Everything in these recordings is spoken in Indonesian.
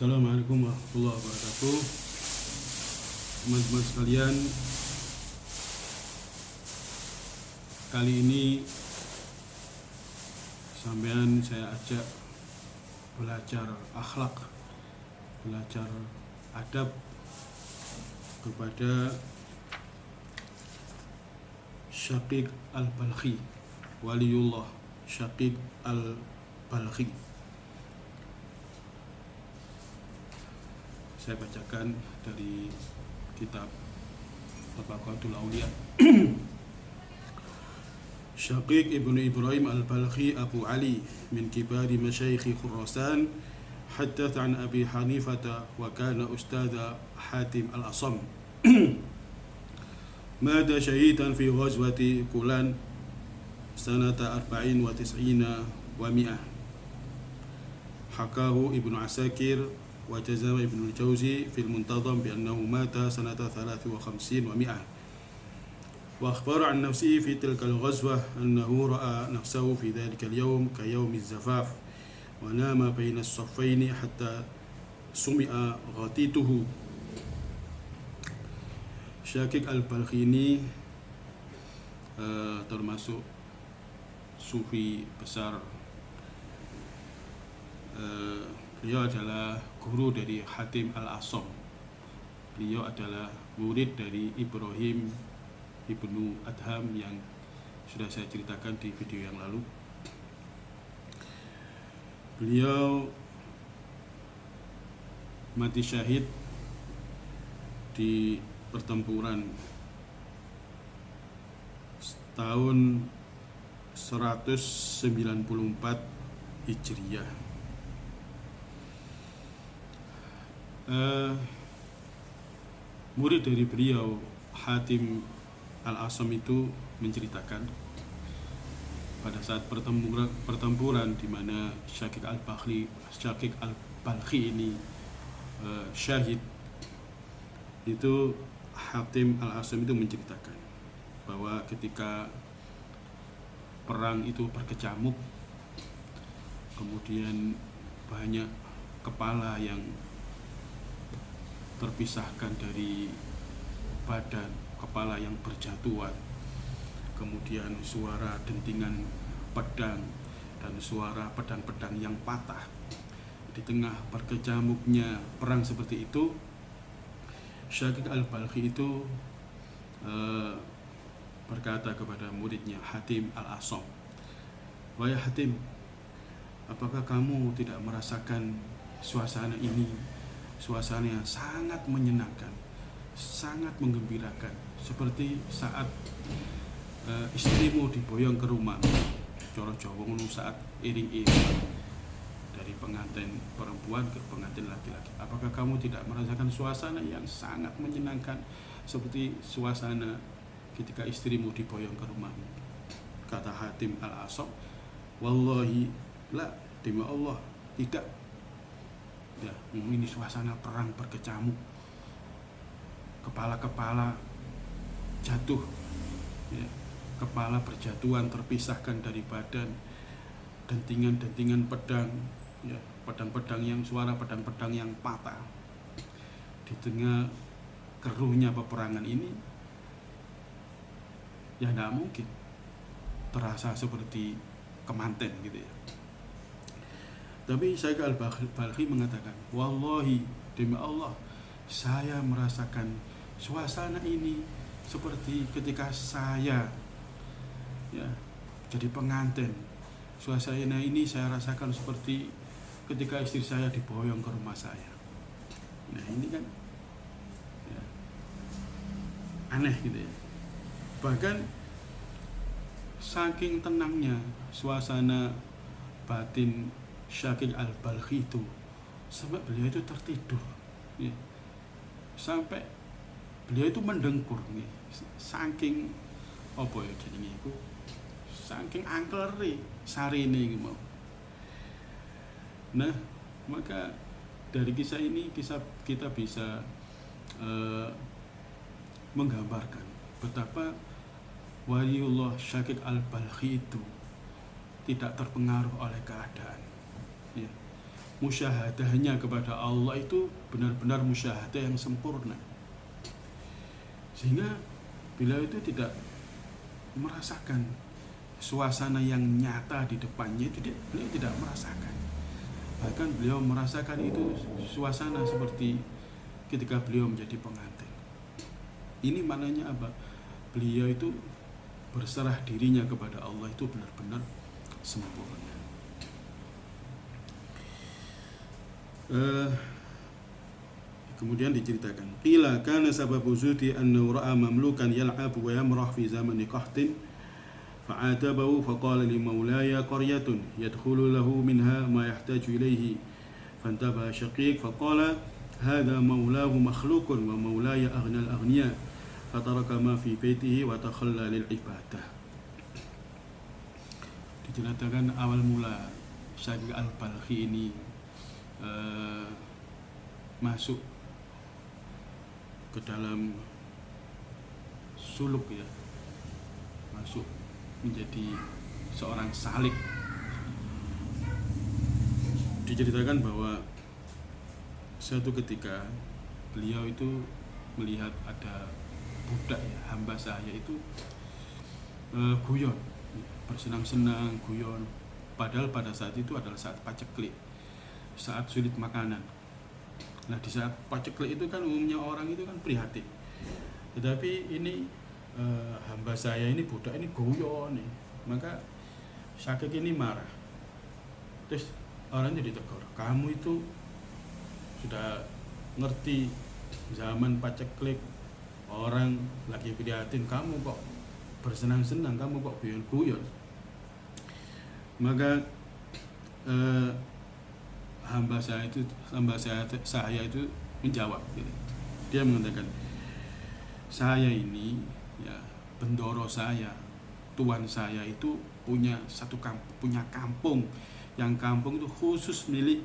Assalamualaikum warahmatullahi wabarakatuh. Teman-teman sekalian, kali ini sampean saya ajak belajar akhlak, belajar adab kepada Syaqiq al-Balkhi, Waliullah Syaqiq al-Balkhi. Saya bacakan dari kitab Tabaqatul Auliya. Syaqiq ibnu Ibrahim al-Balkhi Abu Ali min kibari masyayikh Khurasan, حدث عن أبي حنيفة وكان أستاذ حاتم الأصم. مات شهيدا في غزوة كولان سنة 94 و100. حكاه ابن عساكر وجزم ابن الجوزي في المنتظم بأنه مات سنة 53 و100. وأخبر عن نفسه في تلك الغزوة أنه رأى نفسه في ذلك اليوم كيوم الزفاف، ونام بين الصفين حتى سمع غتيته. Syaqiq al-Balkhi ini termasuk sufi besar. Beliau adalah guru dari Hatim al-Asam. Beliau adalah murid dari Ibrahim ibnu Adham yang sudah saya ceritakan di video yang lalu. Beliau mati syahid di pertempuran tahun 194 Hijriah. Murid dari beliau Hatim al-Asam itu menceritakan pada saat pertempuran di mana Syaqiq al-Balkhi ini syahid, itu Hatim al-Asam itu menceritakan bahwa ketika perang itu berkecamuk, kemudian banyak kepala yang terpisahkan dari badan, kepala yang berjatuhan, kemudian suara dentingan pedang dan suara pedang-pedang yang patah. Di tengah berkecamuknya perang seperti itu, Syaqiq al-Balkhi itu berkata kepada muridnya Hatim al-Asam, "Wahai Hatim, apakah kamu tidak merasakan suasana ini, suasana yang sangat menyenangkan, sangat menggembirakan, seperti saat istrimu diboyong ke rumah, coro Jawa ngono, saat iring-iring dari pengantin perempuan ke pengantin laki-laki. Apakah kamu tidak merasakan suasana yang sangat menyenangkan seperti suasana ketika istrimu diboyong ke rumah?" Kata Hatim al-Asam, "Wallahi la, demi Allah, tidak. Ya, ini suasana perang berkecamuk, kepala-kepala jatuh, ya, kepala berjatuhan terpisahkan dari badan, dentingan-dentingan pedang, ya, pedang-pedang yang suara pedang-pedang yang patah. Di tengah keruhnya peperangan ini, ya tidak mungkin terasa seperti kemanten gitu ya." Tapi Syaqiq al-Balkhi mengatakan, "Wallahi, demi Allah, saya merasakan suasana ini seperti ketika saya, ya, jadi pengantin. Suasana ini saya rasakan seperti ketika istri saya diboyong ke rumah saya." Nah ini kan, ya, aneh gitu ya. Bahkan saking tenangnya suasana batin Syaqiq al-Balkhi itu, sampai beliau itu tertidur, ya. Sampai beliau itu mendengkur, ya. Saking apa ya jenenge iku, saking angklere sarine iki mau. Nah, maka dari kisah ini kita bisa menggambarkan betapa Waliullah Syaqiq al-Balkhi itu tidak terpengaruh oleh keadaan, ya. musyahadahnya kepada Allah itu benar-benar musyahadah yang sempurna, sehingga beliau itu tidak merasakan suasana yang nyata di depannya, itu beliau tidak merasakan. Bahkan beliau merasakan itu suasana seperti ketika beliau menjadi pengantin. Ini maknanya apa? Beliau itu berserah dirinya kepada Allah itu benar-benar sempurna. Kemudian diceritakan, qila kana sababu zuti annahu ra'a mamlukan yal'abu wa yamrah fi zamani qahtin fa'atabahu faqala li maulaya qaryatun yadkhulu lahu minha ma yahtaju ilayhi fantabaha syaqiq faqala hadha maulahu makhluqun wa maulaya aghnal aghniya fataraka ma fi baitihi wa takhalla lil ibadah. Diceritakan awal mula Syaqiq al-Balkhi ini masuk ke dalam suluk, ya, masuk menjadi seorang salik. Diceritakan bahwa suatu ketika beliau itu melihat ada budak, ya, hamba saya itu guyon, bersenang-senang, guyon. Padahal pada saat itu adalah saat paceklik, saat sulit makanan. Nah, di saat paceklik itu kan umumnya orang itu kan prihatin. Tetapi ini hamba saya ini, budak ini guyon nih. Maka Syaqiq ini marah. Terus orang jadi tegur, kamu itu sudah ngerti zaman paceklik, orang lagi prihatin, kamu kok bersenang-senang, kamu kok guyon-guyon. Maka hamba saya itu menjawab, gitu. Dia mengatakan, saya ini, ya, bendoro saya, tuan saya itu punya kampung, yang kampung itu khusus milik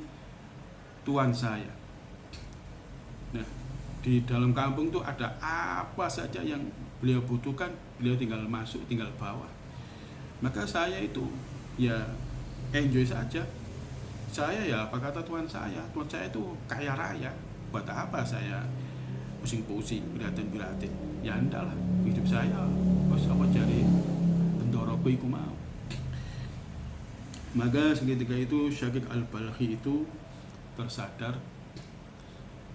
tuan saya. Nah, di dalam kampung itu ada apa saja yang beliau butuhkan, beliau tinggal masuk, tinggal bawa. Maka saya itu, ya, enjoy saja. Saya, ya, apa kata tuan saya itu kaya raya, buat apa saya pusing-pusing, biratin. Ya enggak lah, hidup saya bos apa cari bendoroku iku mau. Maka seketika itu Syaqiq al-Balkhi itu tersadar.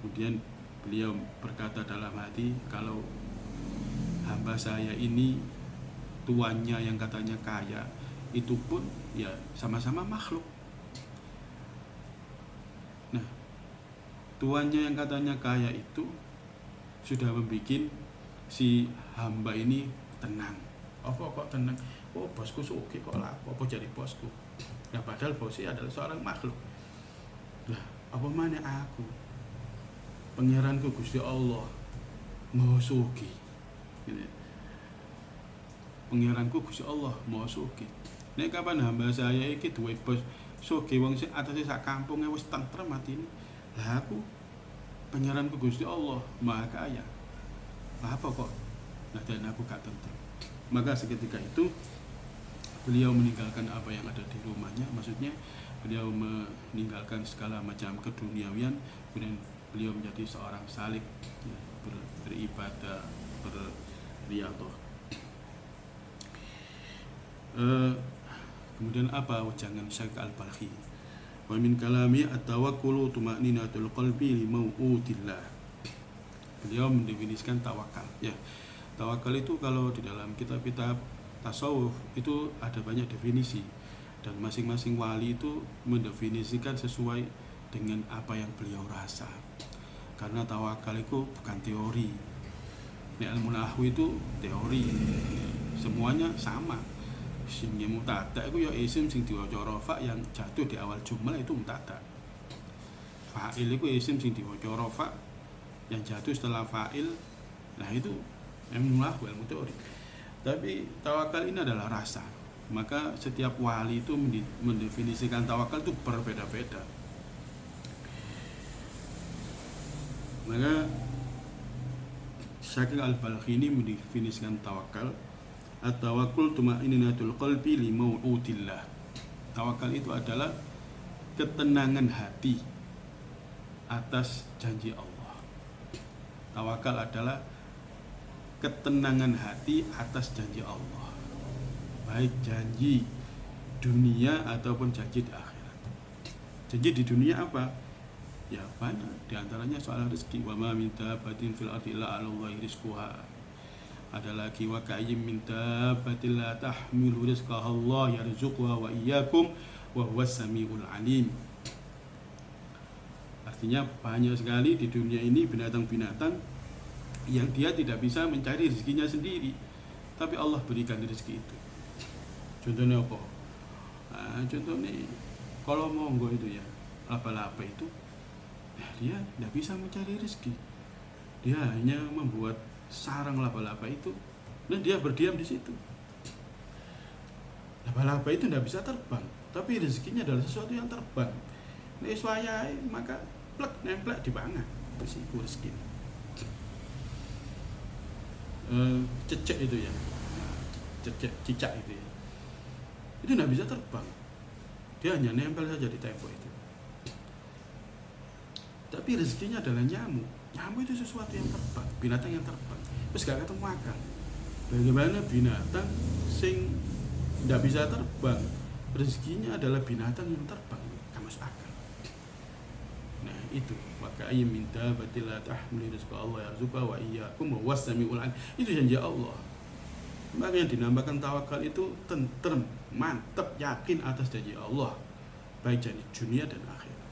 Kemudian beliau berkata dalam hati, kalau hamba saya ini tuannya yang katanya kaya, itu pun, ya, sama-sama makhluk. Nah, tuannya yang katanya kaya itu sudah membuat si hamba ini tenang. Apa kok tenang? Oh, bosku suki kok lah, apa jadi bosku? Nah, padahal bosnya adalah seorang makhluk. Lah, apa mana aku? Pangeranku Gusti Allah Maha Suci. Pangeranku Gusti Allah Maha Suci. Nek kapan hamba saya iki duwe bos sugih, wong sing atase sak kampunge wis tentrem atine. Lah aku pangeranku Gusti Allah Maha Kaya. Lah apa kok dan aku gak tentrem. Maka seketika itu beliau meninggalkan apa yang ada di rumahnya, maksudnya beliau meninggalkan segala macam keduniawian, kemudian beliau menjadi seorang salik, ya, beribadah, berriyadhah. Kemudian apa ujangan Syaqiq al-Balkhi? Wa min kalami at-tawakkulu tuma'ninatul qalbi li mau'udillah. Beliau mendefinisikan tawakal. Ya, tawakal itu kalau di dalam kitab-kitab tasawuf itu ada banyak definisi, dan masing-masing wali itu mendefinisikan sesuai dengan apa yang beliau rasa. Karena tawakal itu bukan teori. Ilmu nahwu itu teori, semuanya sama. Sing mutada itu ya isim sing diwaca rafa yang jatuh di awal jumlah itu mutada. Fa'il itu isim sing diwaca rafa yang jatuh setelah fa'il. Nah, itu ilmu nahwu, ilmu teori. Tapi tawakal ini adalah rasa. Maka setiap wali itu mendefinisikan tawakal itu berbeda-beda. Maka Syaqiq al-Balkhi ini mendefinisikan tawakal, at-tawakkul tuma'ninatul qalbi li mau'udillah. Tawakal itu adalah ketenangan hati atas janji Allah. Tawakal adalah ketenangan hati atas janji Allah, baik janji dunia ataupun janji di akhirat. Janji di dunia apa? Ya banyak, diantaranya soal rezeki. Wa ma min dabbatin fil ardi illa 'ala Allahi rizquha. Ada lagi wa ka'ayyim min dabbatin la tahmilu rizqaha Allah yarzuquha wa iyyakum wa huwas samiul alim. Artinya banyak sekali di dunia ini binatang-binatang yang dia tidak bisa mencari rezekinya sendiri, tapi Allah berikan rezeki itu. Contohnya apa? Nah, contohnya kalau monggo itu ya, laba-laba itu dia tidak bisa mencari rezeki. Dia hanya membuat sarang laba-laba itu dan dia berdiam di situ. Laba-laba itu tidak bisa terbang, tapi rezekinya adalah sesuatu yang terbang. Nek suayai maka plek nemplek di pangan. Wis iku rezeki. Cecek itu ya. Cecek cicak itu ya. Itu tidak bisa terbang. Dia hanya nempel saja di tembok itu. Tapi rezekinya adalah nyamuk. Nyamuk itu sesuatu yang terbang, binatang yang terbang. Terus gak ketemu akal. Bagaimana binatang sing tidak bisa terbang, rezekinya adalah binatang yang terbang, gak masuk akal. Nah itu, maka ayat minta batilah tahmil rizqa Allah yarzuqa wa iyyakum wa wasamiul alim. Itu janji Allah. Maka yang dinamakan tawakal itu tentrem, mantap, yakin atas janji Allah, baik janji dunia dan akhirat.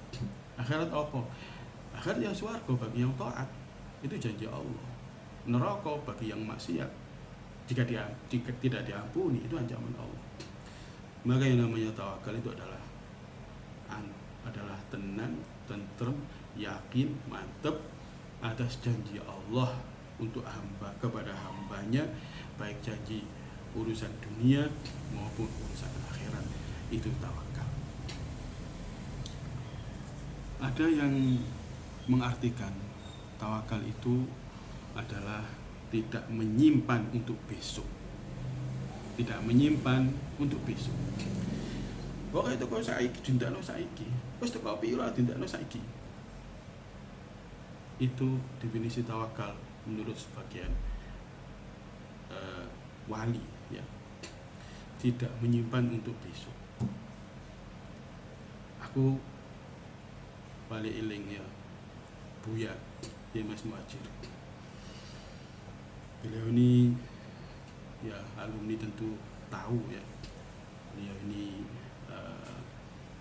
Akhirat apa? Akhirat yang swarga bagi yang taat, itu janji Allah. Neraka bagi yang maksiat, jika tidak diampuni, itu ancaman Allah. Maka yang namanya tawakal itu adalah tenang, tentrem, yakin, mantap atas janji Allah untuk hamba kepada hambanya, baik janji urusan dunia maupun urusan akhirat. Itu tawakal. Ada yang mengartikan tawakal itu adalah tidak menyimpan untuk besok. Tidak menyimpan untuk besok. Pokoknya itu kau saiki, dindakno saiki. Wis teko piro dindakno saiki. Itu definisi tawakal menurut sebagian wali ya. Tidak menyimpan untuk besok. Aku balik eling ya. Buya Mas Muhajir. Beliau ini ya alumni tentu tahu ya. Beliau ini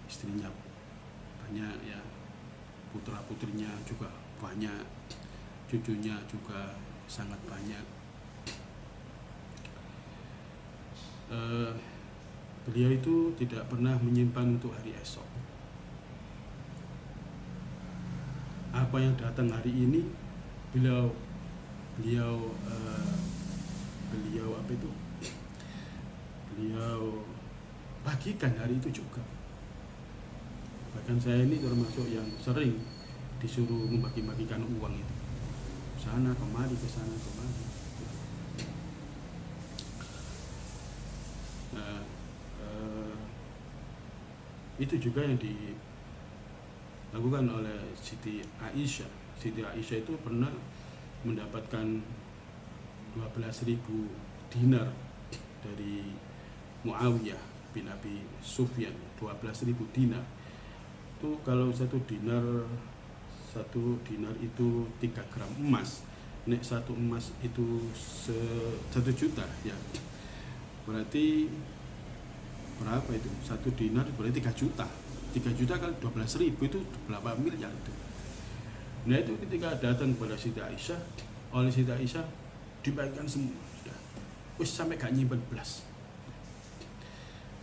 istrinya banyak ya, putra putrinya juga banyak, cucunya juga sangat banyak. Beliau itu tidak pernah menyimpan untuk hari esok. Apa yang datang hari ini beliau apa itu? Beliau bagikan hari itu juga. Bahkan saya ini termasuk yang sering disuruh membagi-bagikan uang itu. Sana kemari, ke sana kemari. Nah, itu juga yang dilakukan oleh Siti Aisyah. Siti Aisyah itu pernah mendapatkan 12.000 dinar dari Muawiyah bin Abi Sufyan. 12.000 dinar itu kalau satu dinar itu 3 gram emas. Nek satu emas itu 1 juta ya, berarti berapa itu? 1 dinar berarti 3 juta. 3 juta kali 12.000 itu berapa miliar itu. Nah itu ketika datang kepada Siti Aisyah, oleh Siti Aisyah dibagikan semua sudah. Wis sampai gak nyimpen belas.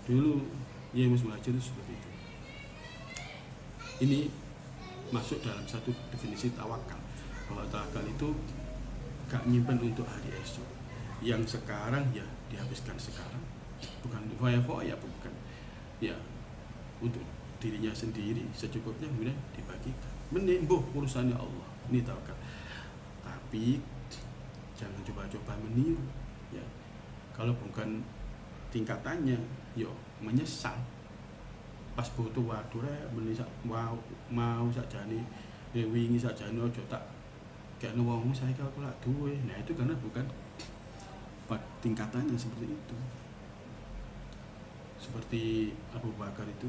Dulu ya Mas Muhajir seperti itu. Ini masuk dalam satu definisi tawakal, bahwa tawakal itu gak nyimpen untuk hari esok. Yang sekarang ya dihabiskan sekarang, bukan untuk foya-foya, bukan ya untuk dirinya sendiri secukupnya, kemudian dibagikan. Menimbuh urusannya Allah, ini tawakal. Tapi jangan coba-coba meniru ya. Kalau bukan tingkatannya, yo menyesal. pas butuh waduh rek meni sak mau sakjane wingi sakjane aja tak kekno wong saiki aku lak duwe. Nah itu karena bukan tingkatannya seperti itu. Seperti Abu Bakar itu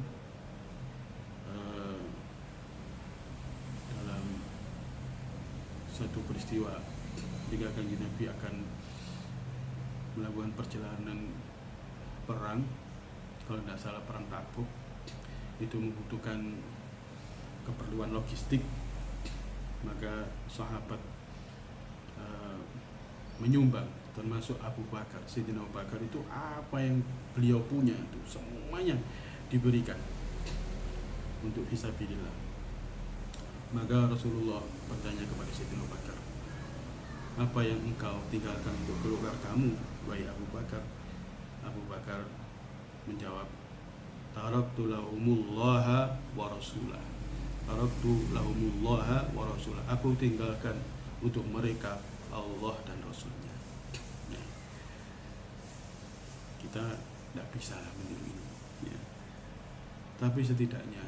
dalam satu peristiwa ketika Kanjeng Nabi akan melakukan perjalanan perang, kalau tidak salah perang Tabuk, itu membutuhkan keperluan logistik, maka sahabat menyumbang, termasuk Abu Bakar. Sayyidina Abu Bakar itu apa yang beliau punya itu semuanya diberikan untuk fisabilillah. Maka Rasulullah bertanya kepada Sayyidina Abu Bakar, apa yang engkau tinggalkan untuk keluarga kamu, wahai Abu Bakar? Abu Bakar menjawab, taraktu lahumullaha wa rasulah. Taraktu lahumullaha wa rasulah. Aku tinggalkan untuk mereka Allah dan Rasulnya. Ya. Kita tidak bisa meniru ini. Ya. Tapi setidaknya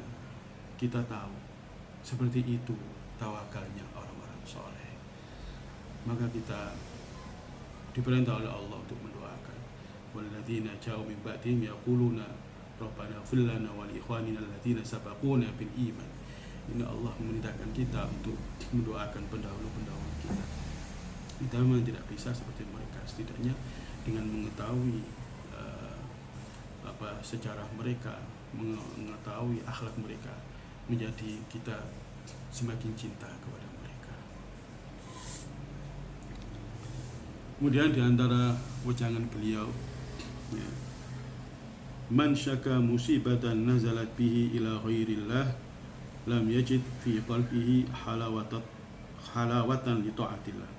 kita tahu seperti itu tawakalnya orang-orang soleh. Maka kita diperintah oleh Allah untuk mendoakan. Walladzina ja'u min ba'dihim yaquluna rabbana ighfir lana wa li ikhwanina alladzina sabaquna bil iman. Ini Allah memerintahkan kita untuk mendoakan pendahulu-pendahulu kita. Kita memang tidak bisa seperti mereka, setidaknya dengan mengetahui sejarah mereka, mengetahui akhlak mereka, menjadi kita semakin cinta kepada mereka. Kemudian di antara wejangan beliau, ya, man syaka musibatan nazalat bihi ila ghairillah lam yajid fi qalbihi halawatan li ta'atillah.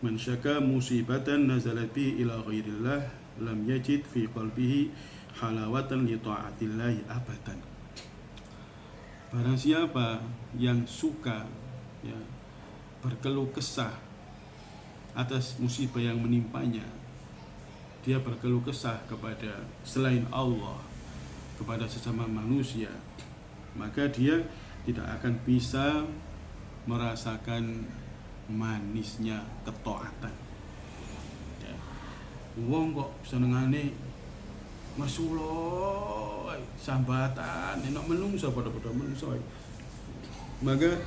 Man syaka musibatan nazalat bihi ila ghairillah lam yajid fi qalbihi halawatan li ta'atillah abadan. Barang siapa yang suka, ya, berkeluh kesah atas musibah yang menimpanya, dia berkeluh kesah kepada selain Allah, kepada sesama manusia, maka dia tidak akan bisa merasakan manisnya ketaatan. Ya. Wong kok senengane Rasulullah sambatan enak menungso pada menungso, maka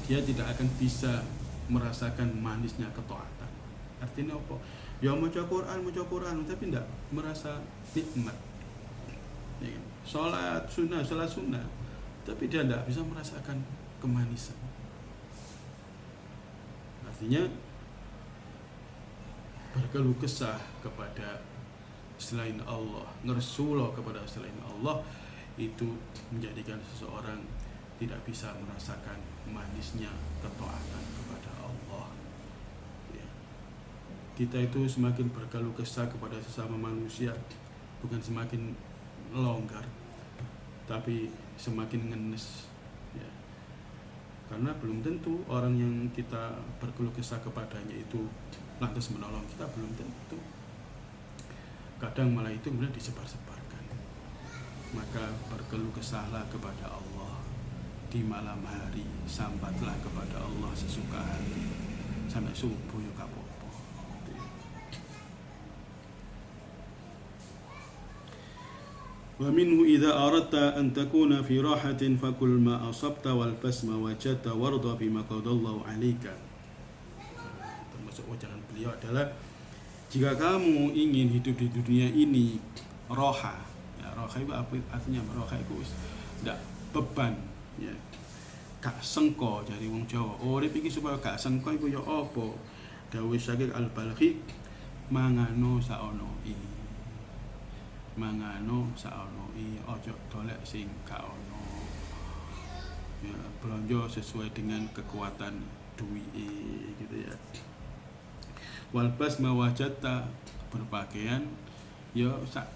dia tidak akan bisa merasakan manisnya ketaatan. Artinya apa? Ya maca Quran, tapi tidak merasa nikmat. Ya, salat sunnah, tapi dia tidak bisa merasakan kemanisan. Artinya berkeluh kesah kepada selain Allah, ngersuloh kepada selain Allah, itu menjadikan seseorang tidak bisa merasakan manisnya ketaatan kepada Allah. Ya. Kita itu semakin berkeluh kesah kepada sesama manusia, bukan semakin longgar, tapi semakin ngenes. Ya. Karena belum tentu orang yang kita berkeluh kesah kepadanya itu lantas menolong kita, belum tentu. Kadang malah itu kemudian disebar-sebarkan. Maka berkeluh kesahlah kepada Allah di malam hari, sambatlah kepada Allah sesuka hati sampai subuh ya kapopo. Wa minhu idza aradta an takuna fi rahatin fakul ma asabta wal basma wajadta warda bima qadallahu 'alaika. Termasuk wajangan beliau adalah, jika kamu ingin hidup di dunia ini roha, ya, roha itu apa artinya? Roha itu tidak beban, ya, gak sengko dari wong Jawa. Urip iki supaya gak sengko iku ya apa? Dawuh Syekh Al-Balkhi, mangano saono ojo dolek sing gak ono. Ya, belanja sesuai dengan kekuatan duwike gitu ya. Walbas mawajata, berpakaian ya sak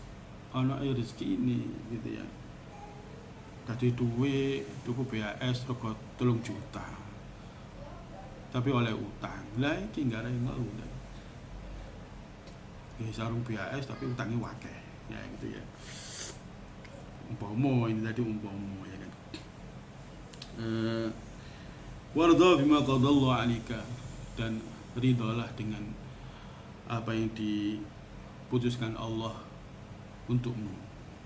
ana rezeki ini gitu ya. Dadi duwe tuku BAS rego 3 juta. Tapi oleh utang. Lah iki gak arep ngono. Ya sarung BAS tapi utangnya wakeh. Ya gitu ya. umpama ini tadi umpama ya kan. Warda bima qadallahu 'alaika, dan ridhalah dengan apa yang diputuskan Allah untukmu.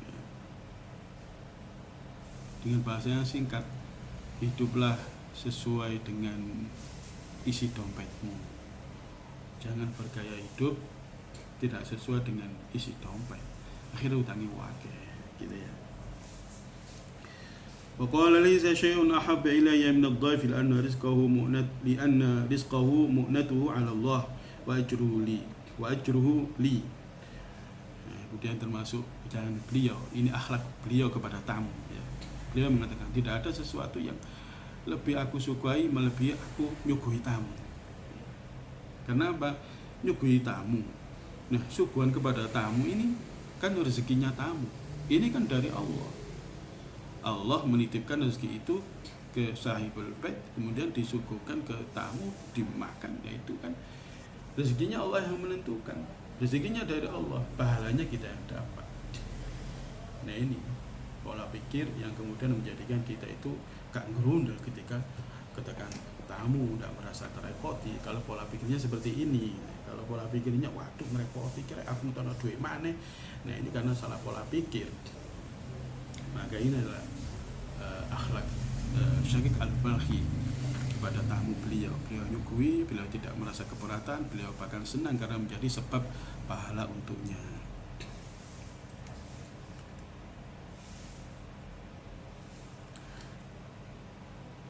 Ya. Dengan bahasa yang singkat, hiduplah sesuai dengan isi dompetmu. Jangan bergaya hidup tidak sesuai dengan isi dompet. Akhirnya utangi wakil, gitu ya. وقال ليس شيء أحب إلي من الضيف لأن رزقه مؤنته على الله وأجره لي. Kemudian termasuk ucapan beliau, ini akhlak beliau kepada tamu ya. Beliau mengatakan tidak ada sesuatu yang lebih aku sukai melebihi aku nyuguhi tamu. Kenapa? Nyuguhi tamu. Nah, suguhan kepada tamu ini kan rezekinya tamu. Ini kan dari Allah. Allah menitipkan rezeki itu ke sahibul bait, kemudian disuguhkan ke tamu, dimakan. Yaitu kan rezekinya Allah yang menentukan. Rezekinya dari Allah, pahalanya kita yang dapat. Nah, ini pola pikir yang kemudian menjadikan kita itu gak ngerundel ketika tamu, tidak merasa terrepoti. Kalau pola pikirnya seperti ini, kalau pola pikirnya waduh merepoti, kira aku nonton duit mana. Nah, ini karena salah pola pikir. Maka ini adalah akhlak Syaqiq Al-Balkhi kepada tamu beliau. Beliau nyuguhi, beliau tidak merasa keberatan, beliau bahkan senang karena menjadi sebab pahala untuknya.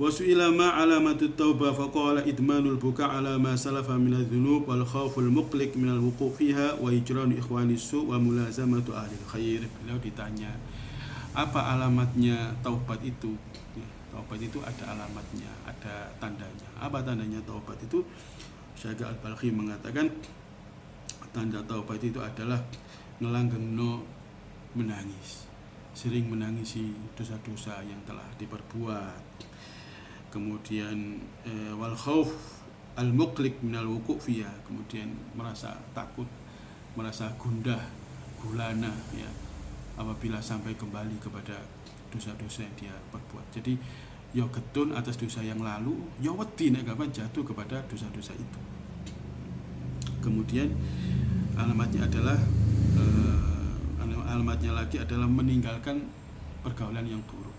Wasu'ila ma alamatut taubah faqala idmanul buka ala ma salafa minadz dzunub wal khauful muqliq minal wuqu' fiha wa hijranu ikhwanis su' wa mulazamatu ahlil khair. Beliau ditanya, apa alamatnya taubat itu? Ya, taubat itu ada alamatnya, ada tandanya. Apa tandanya taubat itu? Syaqiq Al-Balkhi mengatakan tanda taubat itu adalah ngelanggengno menangis, sering menangisi dosa-dosa yang telah diperbuat. Kemudian wal khauf al muqliq minal wuqu' fiha, kemudian merasa takut, merasa gundah gulana ya apabila sampai kembali kepada dosa-dosa yang dia perbuat. Jadi ya getun atas dosa yang lalu, ya wedi nek gampang jatuh kepada dosa-dosa itu. Kemudian alamatnya lagi adalah meninggalkan pergaulan yang buruk.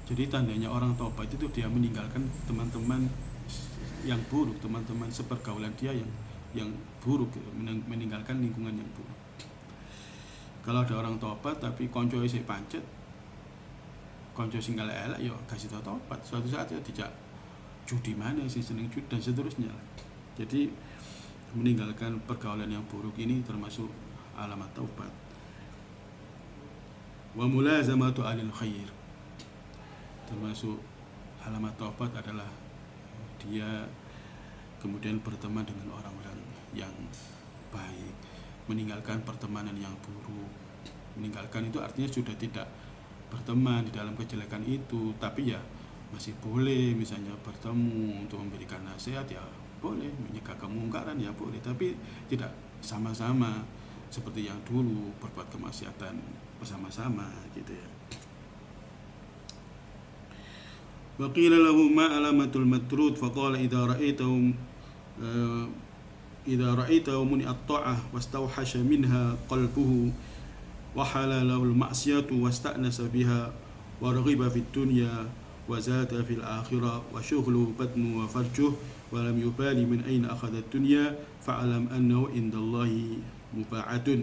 Jadi tandanya orang taubat itu dia meninggalkan teman-teman yang buruk, teman-teman sepergaulan dia yang buruk, meninggalkan lingkungan yang buruk. Kalau ada orang taubat tapi konco isih pancet, konco sing elek ya kasih taubat. Suatu saat ya dijak judi mana sih seneng judi dan seterusnya. Jadi meninggalkan pergaulan yang buruk ini termasuk alamat taubat. Wa mulazamatu alil khair, termasuk alamat taubat adalah dia kemudian berteman dengan orang-orang yang baik, meninggalkan pertemanan yang buruk. Meninggalkan itu artinya sudah tidak berteman di dalam kejelekan itu, tapi ya masih boleh misalnya bertemu untuk memberikan nasihat, ya boleh, menyegah kemungkaran ya boleh, tapi tidak sama-sama seperti yang dulu berbuat kemaksiatan bersama-sama gitu ya. Wa qila lahu ma alamatul matrud faqala idza ra'aitahu muni'at ta'ah wastawhasha minha qalbuhu wa halala al ma'siyatu wasta'nasa biha wa raghiba fid dunya wa zata fil akhirah wa shughlu batnu wa farjuh wa lam yubali min ayna akhadha ad-dunya fa'alam annahu indallahi muba'atun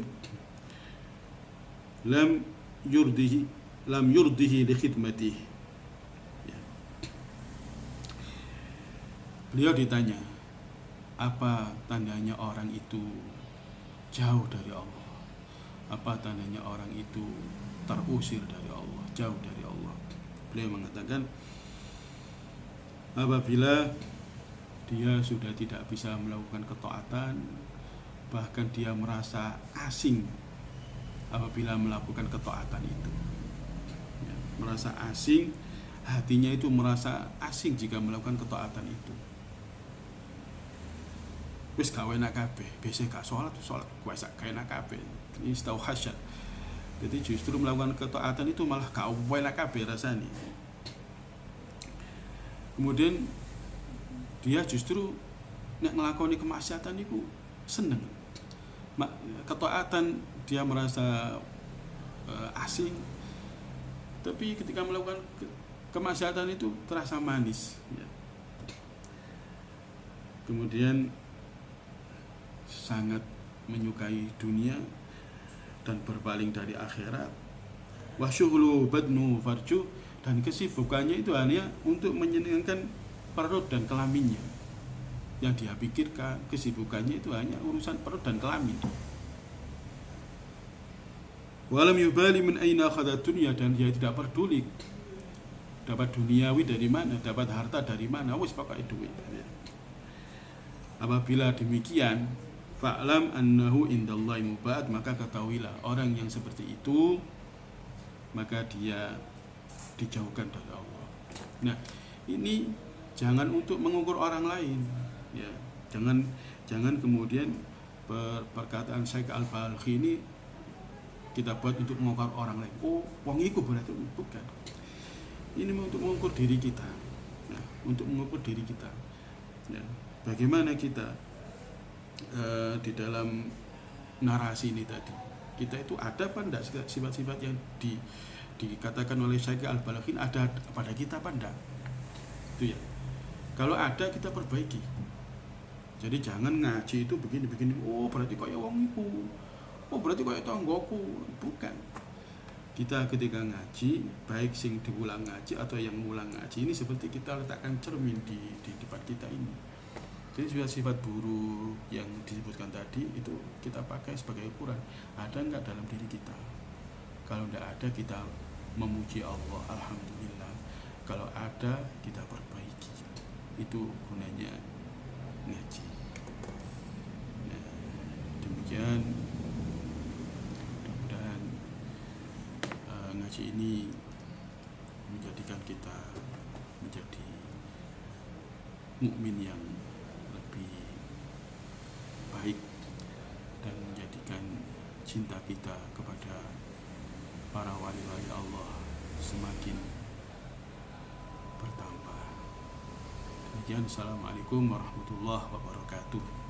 lam yurdihi li khidmatihi. Beliau ditanya, apa tandanya orang itu jauh dari Allah? Apa tandanya orang itu terusir dari Allah, jauh dari Allah? Beliau mengatakan, apabila dia sudah tidak bisa melakukan ketaatan, bahkan dia merasa asing apabila melakukan ketaatan itu. Ya, merasa asing, hatinya itu merasa asing jika melakukan ketaatan itu. Wis gawe nak kabeh, biasa gak sholat gue sak gawe nak kabeh. Ini istau hasyat. Jadi justru melakukan ketaatan itu malah gak enak kabeh rasane. Kemudian dia justru nek nglakoni kemaksiatan itu seneng. Ketaatan dia merasa asing, tapi ketika melakukan kemaksiatan itu terasa manis ya. Kemudian sangat menyukai dunia dan berpaling dari akhirat. Wa syughlu badnu farju, dan kesibukannya itu hanya untuk menyenangkan perut dan kelaminnya. Yang dia pikirkan, kesibukannya itu hanya urusan perut dan kelamin. Walam yubali min aina akhadha dunya, dan dia tidak peduli dapat duniawi dari mana, dapat harta dari mana, wis pakai duit. Apabila demikian, fa'lam annahu indallahi mubad, maka ketahuilah orang yang seperti itu maka dia dijauhkan dari Allah. Nah, ini jangan untuk mengukur orang lain ya. Jangan kemudian perkataan Syekh Al-Balkhi ini kita buat untuk mengukur orang lain. Oh, wong iku berarti bukan. Ini untuk mengukur diri kita. Nah, untuk mengukur diri kita. Ya, bagaimana kita di dalam narasi ini tadi? Kita itu ada apa enggak sifat-sifat yang dikatakan oleh Syekh Al-Balkhi ada pada kita apa enggak? Itu ya. Kalau ada kita perbaiki. Jadi jangan ngaji itu begini-begini. Oh, berarti kayak wong iku. Oh, berarti kayak tanggoku. Bukan. Kita ketika ngaji, baik sing diulang ngaji atau yang ngulang ngaji, ini seperti kita letakkan cermin di depan kita ini. Jadi sifat buruk yang disebutkan tadi itu kita pakai sebagai ukuran. Ada enggak dalam diri kita? Kalau enggak ada, kita memuji Allah, alhamdulillah. Kalau ada, kita perbaiki. Itu gunanya ngaji. Nah, demikian mudah-mudahan ngaji ini menjadikan kita menjadi mukmin yang lebih baik dan menjadikan cinta kita kepada para wali-wali Allah semakin bertambah. Demikian, assalamualaikum warahmatullahi wabarakatuh.